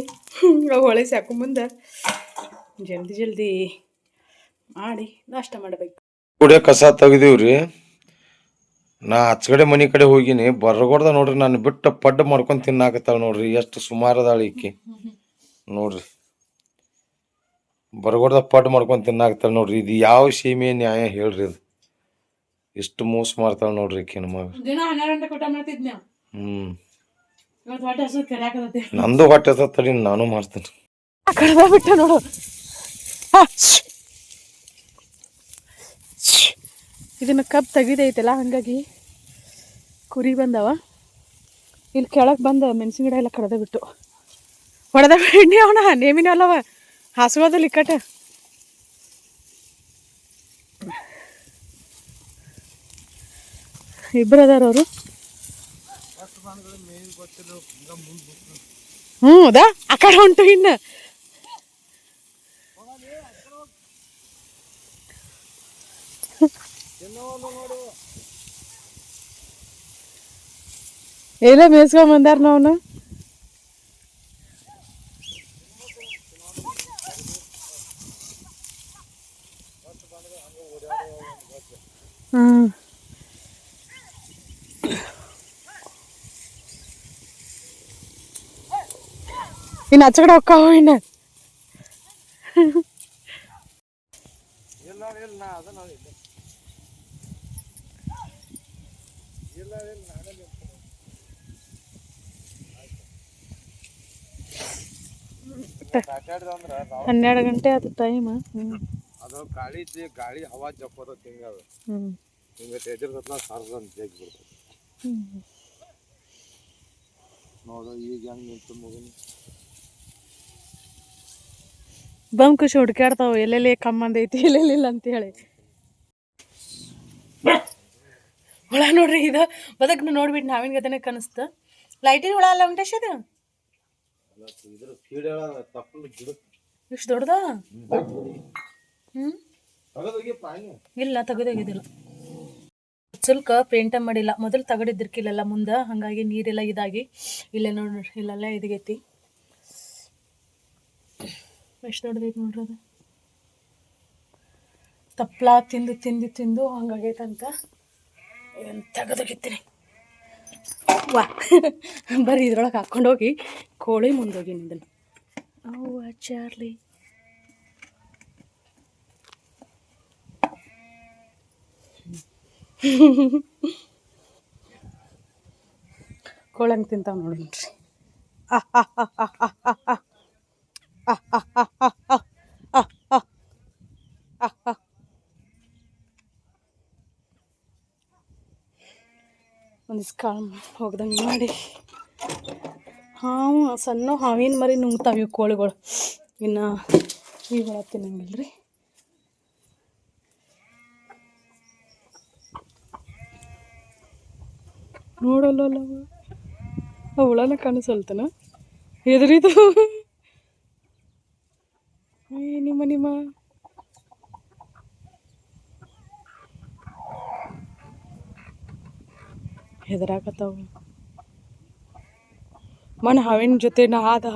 [SPEAKER 2] ಹೊಳಿಸಿ ಹಾಕೊಂಬಂದು ಜಲ್ದಿ ಜಲ್ದಿ ಮಾಡಿ ನಾಷ್ಟ ಮಾಡಬೇಕು.
[SPEAKER 3] ಕುಡಿಯೋ ಕಸ ತೆಗ್ದೀವ್ರಿ. ನಾ ಆಚಗಡೆ ಮನೆ ಕಡೆ ಹೋಗಿನಿ, ಬರಗೊಡ್ದ ನೋಡ್ರಿ ನಾನು ಬಿಟ್ಟು ಪಡ್ಡು ಮಾಡ್ಕೊಂಡು ತಿನ್ನಾಕತ್ತಾಳ ನೋಡ್ರಿ. ಎಷ್ಟು ಸುಮಾರದಾಳ ಈಕಿ ನೋಡ್ರಿ, ಬರಗೊಡ್ದ ಪಡ್ಡು ಮಾಡ್ಕೊಂಡು ತಿನ್ನಾಕತ್ತಾಳ ನೋಡ್ರಿ. ಇದು ಯಾವ ಸೀಮೆ ನ್ಯಾಯ ಹೇಳ್ರಿ? ಇದು ಎಷ್ಟು ಮೋಸ ಮಾಡ್ತಾಳ ನೋಡ್ರಿ ಈಕಿ ನಮ್ಮ
[SPEAKER 2] ದಿನ 12 ಗಂಟೆ ಊಟ ಮಾಡ್ತಿದ್ನ.
[SPEAKER 3] ನಂದು ಹೊಟ್ಟೆ ತಡಿ, ನಾನು ಮಾಡ್ತೀನಿ.
[SPEAKER 2] ಬಿಟ್ಟ ನೋಡು, ಇದನ್ನ ಕಬ್ಬು ತೆಗಿದೈತಲ್ಲ, ಹಂಗಾಗಿ ಕುರಿ ಬಂದವ. ಇಲ್ಲಿ ಕೆಳಗೆ ಬಂದ ಮೆಣಸಿನ ಗಿಡ ಎಲ್ಲ ಕಡ್ದ ಬಿಟ್ಟು ಹೊಡೆದ ಬಿಡ್ನಿ. ಅವನ ನೇಮಿನ ಅಲ್ಲವ ಹಾಸ್ಗೋದಲ್ಲಿ ಇಕ್ಕಟ್ಟ. ಇಬ್ಬರು ಅದಾರ ಅವರು. ಹೌದಾ, ಆ ಕಡೆ ಹೊಂಟು ಇನ್ನು. ಎಲ್ಲ ಮೇಸ್ಕೊಂಡ್ ಬಂದಾರ ನಾವ್ನು. ಇನ್ನು ಆಚಗಡೆ ಹೋಗ್ಕಾವು ಇನ್ನು. ಹನ್ನೆರಡು ಗಂಟೆ ಆದ ಟೈಮ್.
[SPEAKER 3] ಅದು ಗಾಳಿ ಗಾಳಿ ಹವಾ ಜಪ್ಪದ ತಿಂಗದು ಹಿಂಗ ತೆಜರ್ದತ್ನ ಸಾರ್ದಂತ ಜಗ್ಗಿ ಬಿಡ್ತದೆ ನೋಡು. ಈಗ ಹೆಂಗ್ ನಿಂತು ಮಗನ
[SPEAKER 2] ಬಂಕುಶ್ ಹುಡ್ಕ್ಯಾಡ್ತಾವ, ಎಲ್ಲೆಲ್ಲಿ ಕಮ್ಮಂದೈತಿ ಎಲ್ಲೆಲ್ಲಿಲ್ಲ ಅಂತೇಳಿ. ಹುಳ ನೋಡ್ರಿ, ಇದು ಬದಕ್ನ ನೋಡ್ಬಿಟ್ಟು ನಾವಿನ ಗದನೆ ಕನಿಸ್ತ. ಲೈಟಿನ ಹುಳ ಅಲ್ಲ ವೆಂಕಟೇಶ್ ಇದು. ಇಷ್ಟು ದೊಡ್ಡದ? ಇಲ್ಲ, ತೆಗೆದೋಗಿದ್ದಿಲ್ಲ. ಸುಲ್ಕ ಪೇಂಟ ಮಾಡಿಲ್ಲ, ಮೊದಲು ತಗಡಿದ್ದಿರ್ಕಿಲ್ಲ ಮುಂದೆ, ಹಾಗಾಗಿ ನೀರೆಲ್ಲ ಇದಾಗಿ ಇಲ್ಲೇ ನೋಡ್ರಿ, ಇಲ್ಲೆಲ್ಲ ಇದಾಗೈತಿ. ಎಷ್ಟು ದೊಡ್ಡದೈತಿ ನೋಡ್ರಿ ಅದು. ತಪ್ಪಲ ತಿಂದು ತಿಂದು ತಿಂದು ಹಂಗಾಗೈತಂತ ಏನು ತೆಗೆದೋಗಿತ್ತೀನಿ. ವಾ ಬರೀ ಇದ್ರೊಳಗೆ ಹಾಕ್ಕೊಂಡೋಗಿ ಕೋಳಿ ಮುಂದೋಗಿ ಇದನ್ನು ಅವ್ವ ಚಾರ್ಲಿ. ಕೋಳಿ ಹಂಗೆ ತಿಂತಾವ ನೋಡ್ರಿ. ಒಂದಿಷ್ಟು ಕಾಳು ಹೋಗ್ದಂಗೆ ಮಾಡಿ ಹಾವು ಸಣ್ಣ ಹಾವಿನ ಮರಿ ನುಂಗ್ತಾವೆ ಇವು ಕೋಳಿಗಳು. ಇನ್ನು ಇವುಗಳ ತಿನ್ನಂಗಿಲ್ಲ ರೀ. ನೋಡಲ್ಲ ಹುಳನ ಕಾಣಿಸಲ್ತನ ಹೆದರಿದು. ನಿಮ್ಮ ಹೆದರಾಕತ್ತಾವ. ಮನೆ ಹಾವಿನ ಜೊತೆ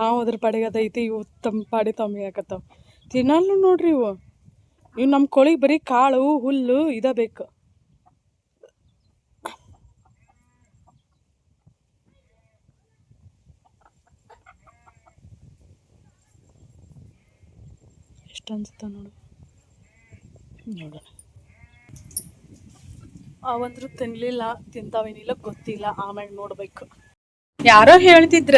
[SPEAKER 2] ಹಾವು ಅದ್ರ ಪಾಡಿಗೆ ಅದೈತಿ, ಇವು ತಮ್ಮ ಪಾಡಿ ತಮ್ಮ ಹಾಕತ್ತಾವ. ತಿನ್ನಲ್ಲ ನೋಡ್ರಿ ಇವು ನಮ್ಮ ಕೋಳಿಗೆ ಬರೀ ಕಾಳು ಹುಲ್ಲು ಇದ ಬೇಕು. ಎಷ್ಟು ಅನ್ಸುತ್ತ ನೋಡೋಣ. ಅವಂದ್ರು ತಿನ್ಲಿಲ್ಲ, ತಿಂತಾವೇನಿಲ್ಲ ಗೊತ್ತಿಲ್ಲ, ಆಮೇಲೆ ನೋಡ್ಬೇಕು. ಯಾರೋ ಹೇಳ್ತಿದ್ರ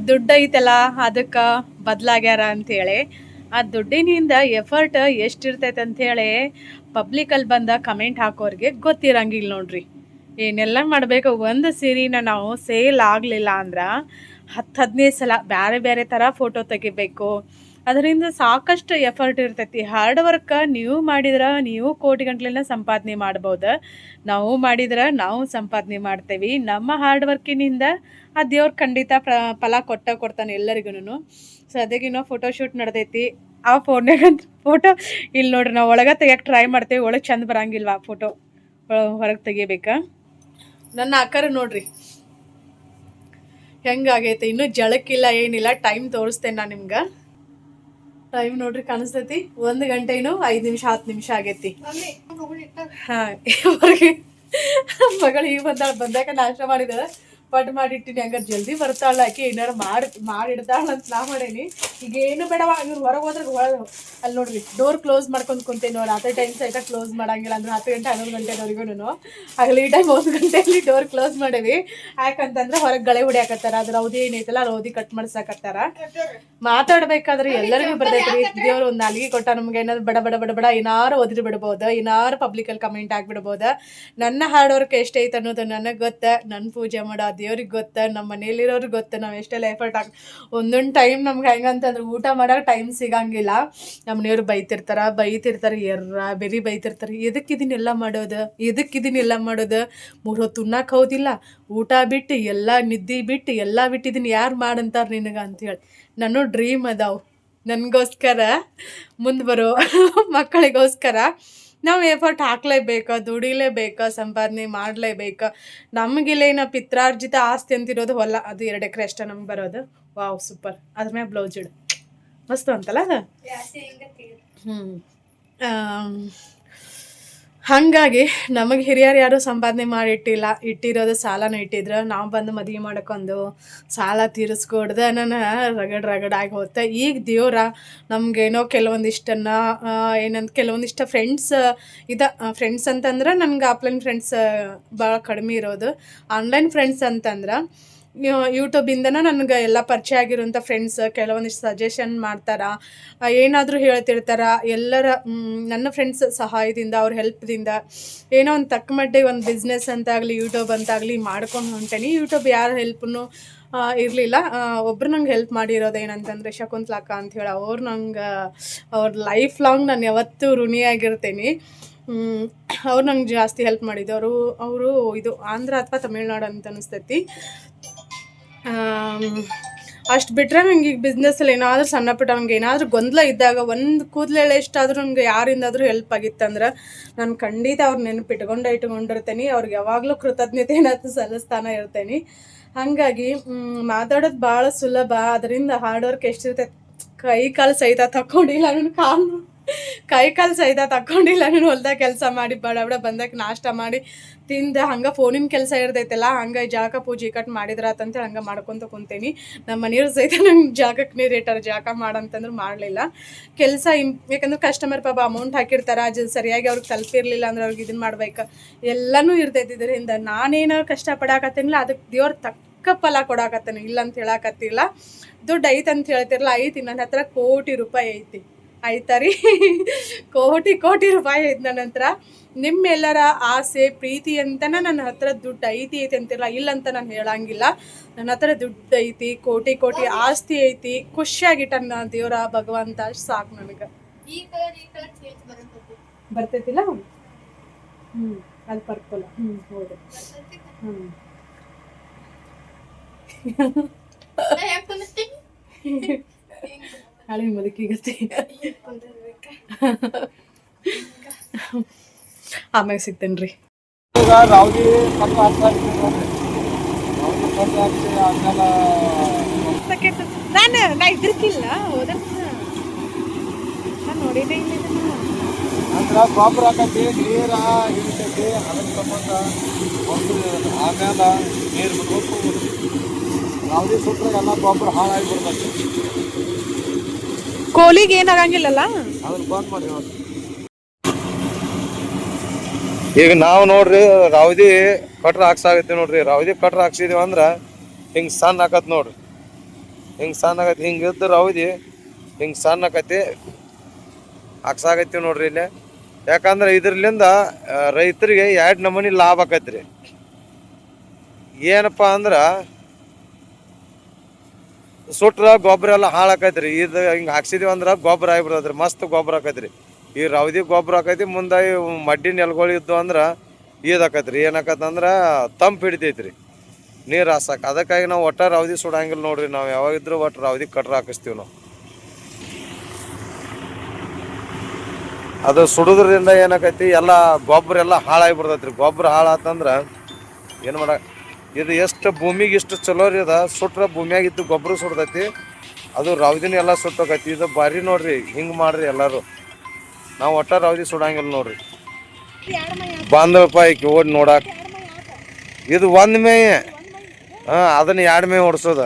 [SPEAKER 2] ದುಡ್ಡು ಐತಲ್ಲ ಅದಕ್ಕೆ ಬದಲಾಗ್ಯಾರ ಅಂಥೇಳಿ. ಆ ದುಡ್ಡಿನಿಂದ ಎಫರ್ಟ್ ಎಷ್ಟಿರ್ತೈತೆ ಅಂಥೇಳಿ ಪಬ್ಲಿಕಲ್ಲಿ ಬಂದ ಕಮೆಂಟ್ ಹಾಕೋರಿಗೆ ಗೊತ್ತಿರಂಗಿಲ್ಲ ನೋಡ್ರಿ. ಏನೆಲ್ಲ ಮಾಡಬೇಕು, ಒಂದು ಸೀರೆನ ನಾವು ಸೇಲ್ ಆಗಲಿಲ್ಲ ಅಂದ್ರೆ 10-15 ಸಲ ಬೇರೆ ಬೇರೆ ಥರ ಫೋಟೋ ತೆಗಿಬೇಕು. ಅದರಿಂದ ಸಾಕಷ್ಟು ಎಫರ್ಟ್ ಇರ್ತೈತಿ. ಹಾರ್ಡ್ ವರ್ಕ್ ನೀವು ಮಾಡಿದ್ರೆ ನೀವು ಕೋಟಿಗಂಟ್ಲೆಲ್ಲ ಸಂಪಾದನೆ ಮಾಡ್ಬೋದು. ನಾವು ಮಾಡಿದ್ರೆ ನಾವು ಸಂಪಾದನೆ ಮಾಡ್ತೇವೆ. ನಮ್ಮ ಹಾರ್ಡ್ ವರ್ಕಿನಿಂದ ಆ ದೇವ್ರು ಖಂಡಿತ ಫಲ ಕೊಡ್ತಾನೆ ಎಲ್ಲರಿಗೂ. ಸೊ ಅದಕ್ಕಿನ್ನೂ ಫೋಟೋಶೂಟ್ ನಡೆದೈತಿ. ಆ ಫೋನ್ಯಾಗಂತ ಫೋಟೋ ಇಲ್ಲಿ ನೋಡ್ರಿ, ನಾವು ಒಳಗೆ ತೆಗಿಯೋಕೆ ಟ್ರೈ ಮಾಡ್ತೇವೆ, ಒಳಗೆ ಚಂದ ಬರಂಗಿಲ್ವ ಫೋಟೋ, ಹೊರಗೆ ತೆಗಿಬೇಕಾ. ನನ್ನ ಆಕಾರ ನೋಡ್ರಿ ಹೆಂಗಾಗೈತೆ. ಇನ್ನೂ ಜಳಕ್ಕಿಲ್ಲ ಏನಿಲ್ಲ. ಟೈಮ್ ತೋರಿಸ್ತೇನೆ ನಾನು ನಿಮ್ಗೆ. ಟೈಮ್ ನೋಡ್ರಿ ಕಾಣಿಸ್ತೈತಿ 1 ಗಂಟೆ 5 ನಿಮಿಷ 10 ನಿಮಿಷ ಆಗೈತಿ. ಹಾಂ ಹೊರಗೆ ಮಗಳು ಈಗ ಬಂದಾಗ ನಾಷ್ಟ ಮಾಡಿದ ಪಟ್ ಮಾಡಿಟ್ಟಿನಿ. ಹಂಗಾರೆ ಜಲ್ದಿ ಬರ್ತಾಳ ಆಕೆ. ಏನಾರು ಮಾಡಿಡ್ತಾಳ ಅಂತ ನಾ ಮಾಡೇನಿ. ಈಗ ಏನು ಬೇಡವ, ಇವ್ರು ಹೊರಗೆ ಹೋದ್ರೆ ಅಲ್ಲಿ ನೋಡ್ರಿ ಡೋರ್ ಕ್ಲೋಸ್ ಮಾಡ್ಕೊಂಡು ಕುಂತೇನೆ ನೋಡಿ. ರಾತ್ರಿ ಟೈಮ್ ಸಹಿತ ಕ್ಲೋಸ್ ಮಾಡಂಗಿಲ್ಲ. ಅಂದ್ರೆ 10 ಗಂಟೆ 11 ಗಂಟೆವರೆಗೂ ಆಗಲಿ ಈ ಟೈಮ್ 1 ಗಂಟೆಯಲ್ಲಿ ಡೋರ್ ಕ್ಲೋಸ್ ಮಾಡೇವಿ. ಯಾಕಂತಂದ್ರೆ ಹೊರಗೆ ಗಳೆ ಹೊಡಿಯಾಕತ್ತಾರ. ಅದು ರೌದಿ ಏನೈತಲ್ಲ ರೌದಿ ಕಟ್ ಮಾಡ್ಸಾಕತ್ತಾರ. ಮಾತಾಡ್ಬೇಕಾದ್ರೆ ಎಲ್ಲರಿಗೂ ಬರ್ತೈತ್ರಿ. ದೇವ್ರು ಒಂದು ನಾಲಿಗೆ ಕೊಟ್ಟ ನಮ್ಗೆ. ಏನಾದ್ರು ಬಡ ಬಡ ಬಡ ಬಡ ಏನಾರು ಓದ್ರಿ ಬಿಡ್ಬೋದು, ಏನಾರು ಪಬ್ಲಿಕಲ್ಲಿ ಕಮೆಂಟ್ ಆಗಿಬಿಡ್ಬೋದು. ನನ್ನ ಹಾರ್ಡ್ ವರ್ಕ್ ಎಷ್ಟೈತೆ ಅನ್ನೋದು ನನಗೆ ಗೊತ್ತ. ನನ್ನ ಪೂಜೆ ಮಾಡೋ ದೇವ್ರಿಗೆ ಗೊತ್ತ, ನಮ್ಮ ಮನೇಲಿರೋರಿಗೆ ಗೊತ್ತ. ನಾವು ಎಷ್ಟೆಲ್ಲ ಎಫರ್ಟ್ ಒಂದೊಂದು ಟೈಮ್ ನಮ್ಗೆ ಹೆಂಗಂತಂದ್ರೆ ಊಟ ಮಾಡೋಕೆ ಟೈಮ್ ಸಿಗಂಗಿಲ್ಲ. ನಮ್ಮ ಮನೆಯವ್ರು ಬೈತಿರ್ತಾರೆ ಬೆರಿ ಬೈತಿರ್ತಾರೆ. ಇದಕ್ಕಿದನ್ನೆಲ್ಲ ಮಾಡೋದು 3 ಹೊತ್ತು ಉಣ್ಣಕ್ಕೆ ಹೌದಿಲ್ಲ, ಊಟ ಬಿಟ್ಟು ಎಲ್ಲ ನಿದ್ದೆ ಬಿಟ್ಟು ಎಲ್ಲ ಬಿಟ್ಟಿದ್ದೀನಿ, ಯಾರು ಮಾಡಂತಾರೆ ನಿನಗೆ ಅಂತೇಳಿ. ನಾನು ಡ್ರೀಮ್ ಅದಾವು ನನಗೋಸ್ಕರ, ಮುಂದೆ ಬರೋ ಮಕ್ಕಳಿಗೋಸ್ಕರ ನಾವು ಎಫರ್ಟ್ ಹಾಕ್ಲೇಬೇಕು, ದುಡಿಲೇಬೇಕು, ಸಂಪಾದನೆ ಮಾಡಲೇಬೇಕು. ನಮಗಿಲ್ಲೇನ ಪಿತ್ರಾರ್ಜಿತ ಆಸ್ತಿ ಅಂತಿರೋದು ಹೊಲ, ಅದು 2 ಎಕರೆ ಅಷ್ಟೇ ನಮ್ಗೆ ಬರೋದು. Wow super. ಅದ್ರ ಮೇಲೆ ಬ್ಲೌಸ್ ಇಡು ಮಸ್ತು ಅಂತಲ್ಲ ಅದು. ಹಾಗಾಗಿ ನಮಗೆ ಹಿರಿಯರು ಯಾರು ಸಂಪಾದನೆ ಇಟ್ಟಿರೋದು ಸಾಲನ ಇಟ್ಟಿದ್ರು. ನಾವು ಬಂದು ಮದುವೆ ಮಾಡೋಕ್ಕೊಂದು ಸಾಲ ತೀರಿಸ್ಕೊಡ್ದೆ ನಾನು ರಗಡಾಗಿ ಹೋಗುತ್ತೆ. ಈಗ ದೇವ್ರ ನಮಗೇನೋ ಕೆಲವೊಂದಿಷ್ಟು ಫ್ರೆಂಡ್ಸ್ ಅಂತಂದ್ರೆ ನನಗೆ ಆಫ್ಲೈನ್ ಫ್ರೆಂಡ್ಸ್ ಭಾಳ ಕಡಿಮೆ ಇರೋದು. ಆನ್ಲೈನ್ ಫ್ರೆಂಡ್ಸ್ ಅಂತಂದ್ರೆ ಯೂಟ್ಯೂಬಿಂದನೇ ನನಗೆ ಎಲ್ಲ ಪರಿಚಯ ಆಗಿರೋಂಥ ಫ್ರೆಂಡ್ಸ್ ಕೆಲವೊಂದಿಷ್ಟು ಸಜೆಷನ್ ಮಾಡ್ತಾರೆ, ಏನಾದರೂ ಹೇಳ್ತಿರ್ತಾರೆ. ನನ್ನ ಫ್ರೆಂಡ್ಸ್ ಸಹಾಯದಿಂದ, ಅವ್ರ ಹೆಲ್ಪ್ದಿಂದ ಏನೋ ಒಂದು ತಕ್ಕ ಮಟ್ಟಿಗೆ ಒಂದು ಬಿಸ್ನೆಸ್ ಅಂತಾಗಲಿ ಯೂಟ್ಯೂಬ್ ಅಂತಾಗಲಿ ಮಾಡ್ಕೊಂಡು ಹೊಂಟೇನಿ. ಯೂಟ್ಯೂಬ್ ಯಾರ ಹೆಲ್ಪ್ನು ಇರಲಿಲ್ಲ. ಒಬ್ರು ನಂಗೆ ಹೆಲ್ಪ್ ಮಾಡಿರೋದು ಏನಂತಂದರೆ ಶಕುಂತ್ಲಾಕ ಅಂಥೇಳಿ. ಅವ್ರ ಲೈಫ್ ಲಾಂಗ್ ನಾನು ಯಾವತ್ತೂ ಋಣಿಯಾಗಿರ್ತೀನಿ. ಅವ್ರು ನಂಗೆ ಜಾಸ್ತಿ ಹೆಲ್ಪ್ ಮಾಡಿದ್ದು. ಅವರು ಇದು ಆಂಧ್ರ ಅಥವಾ ತಮಿಳ್ನಾಡು ಅಂತ ಅನಿಸ್ತೈತಿ. ಅಷ್ಟು ಬಿಟ್ಟರೆ ನನಗೆ ಈಗ ಬಿಸ್ನೆಸ್ಸಲ್ಲಿ ಏನಾದರೂ ಸಣ್ಣ ಪುಟ್ಟ ನನಗೆ ಏನಾದರೂ ಗೊಂದಲ ಇದ್ದಾಗ, ಒಂದು ಕೂದಲೆಲ್ಲ ಎಷ್ಟಾದರೂ ನನಗೆ ಯಾರಿಂದಾದರೂ ಹೆಲ್ಪ್ ಆಗಿತ್ತಂದ್ರೆ ನಾನು ಖಂಡಿತ ಅವ್ರು ಇಟ್ಕೊಂಡಿರ್ತೀನಿ. ಅವ್ರಿಗೆ ಯಾವಾಗಲೂ ಕೃತಜ್ಞತೆಯನ್ನು ಸಲ್ಲಿಸ್ತಾನೆ ಇರ್ತೀನಿ. ಹಾಗಾಗಿ ಮಾತಾಡೋದು ಭಾಳ ಸುಲಭ. ಅದರಿಂದ ಹಾರ್ಡ್ ವರ್ಕ್ ಎಷ್ಟಿರ್ತೈತೆ, ಕೈ ಕಾಲು ಸಹಿತ ತಗೊಂಡಿಲ್ಲ ನನ್ನ ಕಾಲು ಕೈ ಕಾಲು ಸೈದ ತಕೊಂಡಿಲ್ಲ, ನಾನು ಹೊಲ್ದಾಗ ಕೆಲಸ ಮಾಡಿ ಬಡ ಬಡ ಬಂದಾಗ ನಾಷ್ಟ ಮಾಡಿ ತಿಂದು ಹಂಗೆ ಫೋನಿನ ಕೆಲಸ ಇರ್ತೈತಲ್ಲ, ಹಂಗೆ ಜಾಗ ಪೂಜೆ ಕಟ್ ಮಾಡಿದ್ರಾತಂತೇಳಿ ಹಂಗೆ ಮಾಡ್ಕೊತ ಕುಂತೇನಿ. ನಮ್ಮ ಮನೆಯವ್ರು ಸಹಿತ ನಂಗೆ ಜಾಗಕ್ಕೆ ನೀರು ಇಟ್ಟಾರ, ಜಾಗ ಮಾಡಂತಂದ್ರೆ ಮಾಡಲಿಲ್ಲ ಕೆಲಸ. ಯಾಕಂದ್ರೆ ಕಸ್ಟಮರ್ ಪಾಪ ಅಮೌಂಟ್ ಹಾಕಿರ್ತಾರೆ, ಅದು ಸರಿಯಾಗಿ ಅವ್ರಿಗೆ ತಲುಪಿರ್ಲಿಲ್ಲ ಅಂದ್ರೆ ಅವ್ರಿಗೆ ಇದನ್ನು ಮಾಡ್ಬೇಕು, ಎಲ್ಲನೂ ಇರ್ತೈತಿ ಇದರಿಂದ. ನಾನೇನು ಕಷ್ಟಪಡಾಕತ್ತೀನಿಲ್ಲ, ಅದಕ್ಕೆ ದೇವ್ರು ತಕ್ಕ ಫಲ ಕೊಡಾಕತ್ತೇನೆ, ಇಲ್ಲ ಅಂತ ಹೇಳಾಕತ್ತಿಲ್ಲ. ದುಡ್ಡು ಐತೆ ಅಂತ ಹೇಳ್ತಿರಲ್ಲ, ಐತಿ. ನನ್ನ ಹತ್ರ ಕೋಟಿ ರೂಪಾಯಿ ಐತಿ, ಆಯ್ತಾ ರೀ? ಕೋಟಿ ರೂಪಾಯಿ ಐತೆ ನನ್ನ ಹತ್ರ. ನಿಮ್ಮೆಲ್ಲರ ಆಸೆ ಪ್ರೀತಿ ಅಂತನ ನನ್ನ ಹತ್ರ ದುಡ್ಡು ಐತಿ ಅಂತಿಲ್ಲ, ಇಲ್ಲ ಅಂತ ನಾನು ಹೇಳಂಗಿಲ್ಲ. ನನ್ನ ಹತ್ರ ದುಡ್ಡು ಐತಿ, ಕೋಟಿ ಆಸ್ತಿ ಐತಿ. ಖುಷಿಯಾಗಿಟ್ಟನ್ನ ದೇವ್ರ ಭಗವಂತ, ಸಾಕು ನನಗೆ. ಬರ್ತೈತಿಲ್ಲ ಅದು ಪರ್ಪಲ್. ಹೌದು. ಹಳೆ ಮುದುಕಿಗತ್ತೆ. ಆಮ್ಯಾಗ ಸಿಗ್ತೇನ್ರಿ.
[SPEAKER 3] ಈಗ ರಾವ್ದಿ ಕಟ್ಟು
[SPEAKER 2] ನಾ ಇದ್ರಕ್ಕಿಲ್ಲ ಹೋದಕ್ಕ ನಾನು ನೋಡಿದ್ದೇ ಇಲ್ಲ ಇದನ್ನ.
[SPEAKER 3] ಅಂದ್ರೆ ಗೊಬ್ಬರ ಹಾಕತಿ, ನೀರ ಹಿಡಿತೈತಿ, ಅದಕ್ಕೆ ಸಂಬಂಧ ಆಮೇಲೆ ನೀರು ಬಿಟ್ಟು ರಾವ್ದಿ ಸುಟ್ರೆ ಎಲ್ಲ ಗೊಬ್ಬರ ಹಾಳಾಗಿ ಬಿಡ್ತೈತಿ.
[SPEAKER 2] ಕೋಲಿಗೆ ಏನಾಗಂಗಿಲ್ಲಲ್ಲ,
[SPEAKER 3] ಅದನ್ನ ಬಂದ್ ಮಾಡಿ. ಈಗ ನಾವು ನೋಡ್ರಿ ರಾವ್ದಿ ಕಟ್ರ ಹಾಕ್ಸಾಗತ್ತೀವಿ ನೋಡ್ರಿ. ರಾವ್ದಿ ಕಟ್ರ ಹಾಕ್ಸಿದೀವಿ ಅಂದ್ರೆ ಹಿಂಗೆ ಸಣ್ಣ ಆಕತ್ ನೋಡ್ರಿ, ಹಿಂಗೆ ಸಣ್ಣ ಆಗತ್ತೆ. ಹಿಂಗೆ ಇದ್ದು ರಾವ್ದಿ ಹಿಂಗೆ ಸಣ್ಣ ಆಕತಿ ಹಾಕ್ಸಾಗತ್ತೀವಿ ನೋಡ್ರಿ ಇಲ್ಲಿ. ಯಾಕಂದ್ರೆ ಇದ್ರಲಿಂದ ರೈತರಿಗೆ 2 ನಮೂನಿ ಲಾಭ ಆಕತ್ರಿ. ಏನಪ್ಪ ಅಂದ್ರೆ ಸುಟ್ರ ಗೊಬ್ಬರ ಎಲ್ಲ ಹಾಳಾಕೈತ್ರಿ. ಇದು ಹಿಂಗೆ ಹಾಕ್ಸಿದೀವಿ ಅಂದ್ರೆ ಗೊಬ್ಬರ ಆಗಿಬಿಡ್ತದ್ರಿ, ಮಸ್ತ್ ಗೊಬ್ಬರ ಆಕೈತ್ರಿ. ಈ ರಾವ್ದಿ ಗೊಬ್ಬರ ಆಕೈತಿ. ಮುಂದೆ ಮಡ್ಡಿ ನೆಲಗಳು ಇದ್ದು ಅಂದ್ರೆ ಆಕೈತ್ರಿ. ಏನಾಕತ್ತಂದ್ರೆ ತಂಪು ಹಿಡಿತೈತ್ರಿ ನೀರು ಹಾಸಕ್ಕೆ. ಅದಕ್ಕಾಗಿ ನಾವು ಒಟ್ಟ ರಾವ್ದಿ ಸುಡಂಗಿಲ್ಲ ನೋಡ್ರಿ. ನಾವು ಯಾವಾಗಿದ್ರು ಒಟ್ಟು ರಾವ್ದಿ ಕಟ್ರ ಹಾಕಿಸ್ತೀವಿ ನಾವು. ಅದು ಸುಡೋದ್ರಿಂದ ಏನಾಕೈತಿ, ಎಲ್ಲ ಗೊಬ್ಬರ ಎಲ್ಲ ಹಾಳಾಗಿಬಿಡ್ತೈತ್ರಿ. ಗೊಬ್ಬರ ಹಾಳಾತಂದ್ರೆ ಏನು ಮಾಡ, ಇದು ಎಷ್ಟು ಭೂಮಿಗೆ ಇಷ್ಟು ಚಲೋ ರೀ. ಅದ ಸುಟ್ರ ಭೂಮಿಯಾಗಿದ್ದು ಗೊಬ್ಬರ ಸುಡ್ತೈತಿ, ಅದು ರಾವ್ದಿನ ಎಲ್ಲ ಸುಟ್ಟೋಕೈತಿ. ಇದು ಭಾರಿ ನೋಡ್ರಿ, ಹಿಂಗೆ ಮಾಡ್ರಿ ಎಲ್ಲರೂ. ನಾವು ಒಟ್ಟ ರಾವ್ದಿ ಸುಡಂಗಿಲ್ಲ ನೋಡ್ರಿ. ಬಂದಪ್ಪ ಈಕಿ ಓಡಿ ನೋಡಾಕ. ಇದು 1 ಮೇ. ಅದನ್ನ 2 ಮೇ ಹೊಡ್ಸೋದ.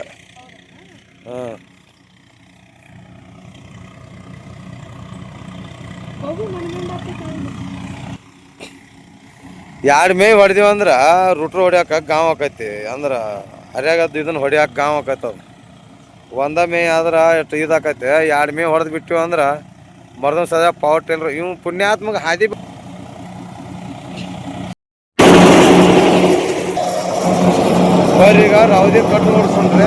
[SPEAKER 3] 2 ಮೇ ಹೊಡೆದಿವಿ ಅಂದ್ರೆ ರೂಟ್ರ್ ಹೊಡ್ಯಾಕ ಗಾಂವ್ ಆಕೈತಿ. ಅಂದ್ರೆ ಹರ್ಯಾಗದ್ದು ಇದನ್ನ ಹೊಡ್ಯಾಕ ಗಾಂವ್ ಆಕೈತದ. 1 ಮೇ ಆದ್ರೆ ಎಷ್ಟು ಇದಾಕೈತಿ. 2 ಮೇ ಹೊಡೆದು ಬಿಟ್ಟಿವಿ ಅಂದ್ರೆ ಮರ್ದೊಂದು ಸದ ಪವರ್ ಟೇಲರ್ ಇವ್ ಪುಣ್ಯಾತ್ಮಗ ಹಾದಿ ಬರ್ರೀಗ ರಾವ್ದಿ ಕಟ್ಟು ಓಡಿಸ್ಕೊಂಡ್ರೆ.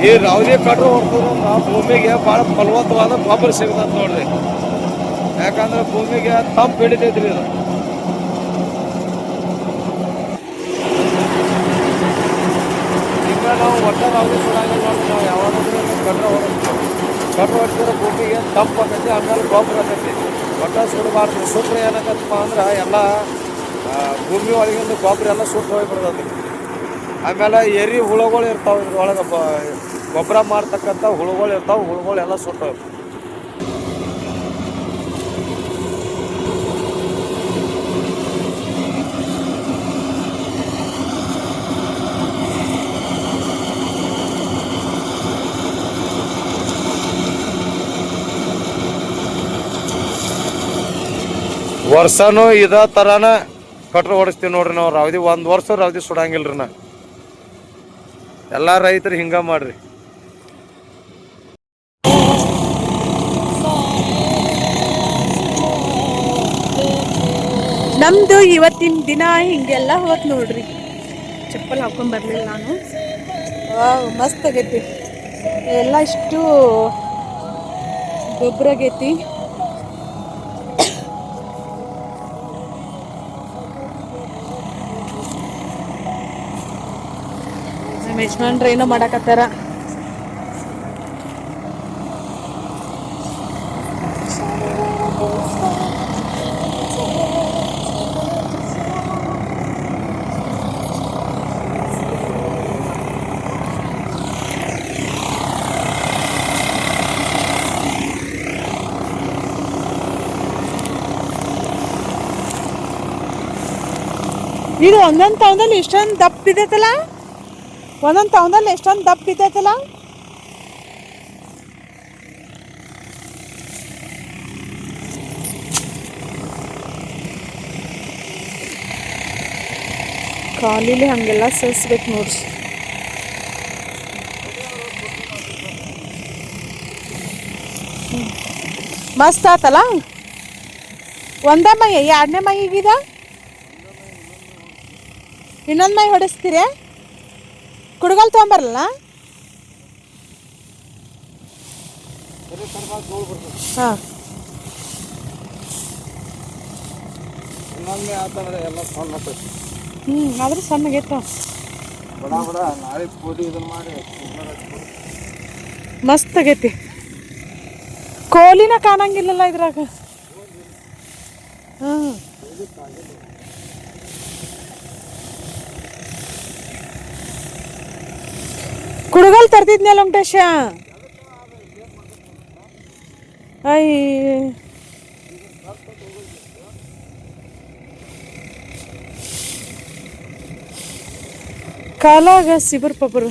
[SPEAKER 3] ಈ ರಾವ್ದಿ ಕಟ್ರು ಓಡಿಸೋದ್ರಿಂದ ಭೂಮಿಗೆ ಭಾಳ ಫಲವತ್ತವಾದ ಗೊಬ್ಬರ ಸಿಗ್ತದೆ ನೋಡ್ರಿ. ಯಾಕಂದ್ರೆ ಭೂಮಿಗೆ ತಂಪು ಹಿಡಿತೈತ್ರಿ ಇದು. ಈಗ ನಾವು ಒಟ್ಟ ರಾವ್ದಿ ಸುಡಂಗಿಲ್ಲ ನೋಡ್ರಿ. ನಾವು ಯಾವಾಗಾದ್ರೂ ಕಟ್ರ ಹೊಡಿಸಿದ್ರೆ ಭೂಮಿಗೆ ತಂಪು ಆಕೈತಿ, ಆಮೇಲೆ ಗೊಬ್ಬರ ಆಕೈತಿ. ಒಟ್ಟ ಸುಡಬಾರ್ದು. ಸುಟ್ರೆ ಏನಾಗತ್ತಪ್ಪ ಅಂದ್ರೆ ಎಲ್ಲ ಭೂಮಿ ಒಳಗಿಂದ ಗೊಬ್ಬರ ಎಲ್ಲ ಸುಟ್ಟು ಹೋಗಿಬಿಡ್ತೈತಿ. ಆಮೇಲೆ ಎರಿ ಹುಳುಗಳು ಇರ್ತಾವೆ ಇದ್ರೊಳಗೆ, ಗೊಬ್ಬರ ಮಾಡ್ತಕ್ಕಂಥ ಹುಳುಗಳು ಇರ್ತಾವೆ, ಹುಳುಗಳೆಲ್ಲ ಸುಟ್ಟು. ವರ್ಷನೂ ಇದೇ ಥರನ ಕಟ್ರ ಹೊಡಿಸ್ತೀವಿ ನೋಡ್ರಿ ನಾವು. ರಾವ್ದಿ 1 ವರ್ಷ ರಾವ್ದಿ ಸುಡಂಗಿಲ್ರಿ ನಾ. ಎಲ್ಲ ರೈತರು ಹಿಂಗ ಮಾಡ್ರಿ.
[SPEAKER 2] ನಮ್ದು ಇವತ್ತಿನ ದಿನ ಹಿಂಗೆಲ್ಲ ಹೋತ್ ನೋಡ್ರಿ. ಚಪ್ಪಲ್ ಹಾಕೊಂಡ್ ಬರ್ಲಿಲ್ಲ ನಾನು. ಮಸ್ತ್ ಆಗೈತಿ ಎಲ್ಲ, ಇಷ್ಟು ಗೊಬ್ಬರ ಆಗೈತಿ. ನಮ್ಮ ಯಜಮಾನ್ರು ಏನೋ ಮಾಡಕತ್ತಾರ. ಇದು ಒಂದೊಂದು ತವದಲ್ಲಿ ಇಷ್ಟೊಂದು ದಪ್ಪ ಬಿದ್ದೈತಲ್ಲ, ಒಂದೊಂದು ತವದಲ್ಲಿ ಎಷ್ಟೊಂದು ದಪ್ಪ ಬಿದ್ದೈತಲ್ಲ. ಕಾಲಿಲಿ ಹಂಗೆಲ್ಲ ಸೇರಿಸ್ಬೇಕು ನೋಡ್ರಿ. ಮಸ್ತ್ ಆತಲ್ಲ. ಒಂದೇ ಮೈ, ಎರಡನೇ ಮೈಗೀಗ ಇನ್ನೊಂದು ಮೈ ಹೊಡಿಸ್ತೀರಿ. ಕುಡುಗಲ್ ತೊಗೊಂಬರಲ್ಲ. ಹಾಂ, ಆದ್ರೆ ಸಣ್ಣಗೈತ. ಮಸ್ತ್ ಆಗೈತಿ. ಕೋಲಿನ ಕಾಣಂಗಿಲ್ಲಲ್ಲ ಇದ್ರಾಗ. ಹಾಂ, ಕುಡುಗಲ್ ತರ್ತಿದ್ನಲ್ಲ ವೆಂಕಟೇಶ. ಅಯ್ಯ, ಕಾಲಾಗ ಸಿಬರ್ ಪಬರ್.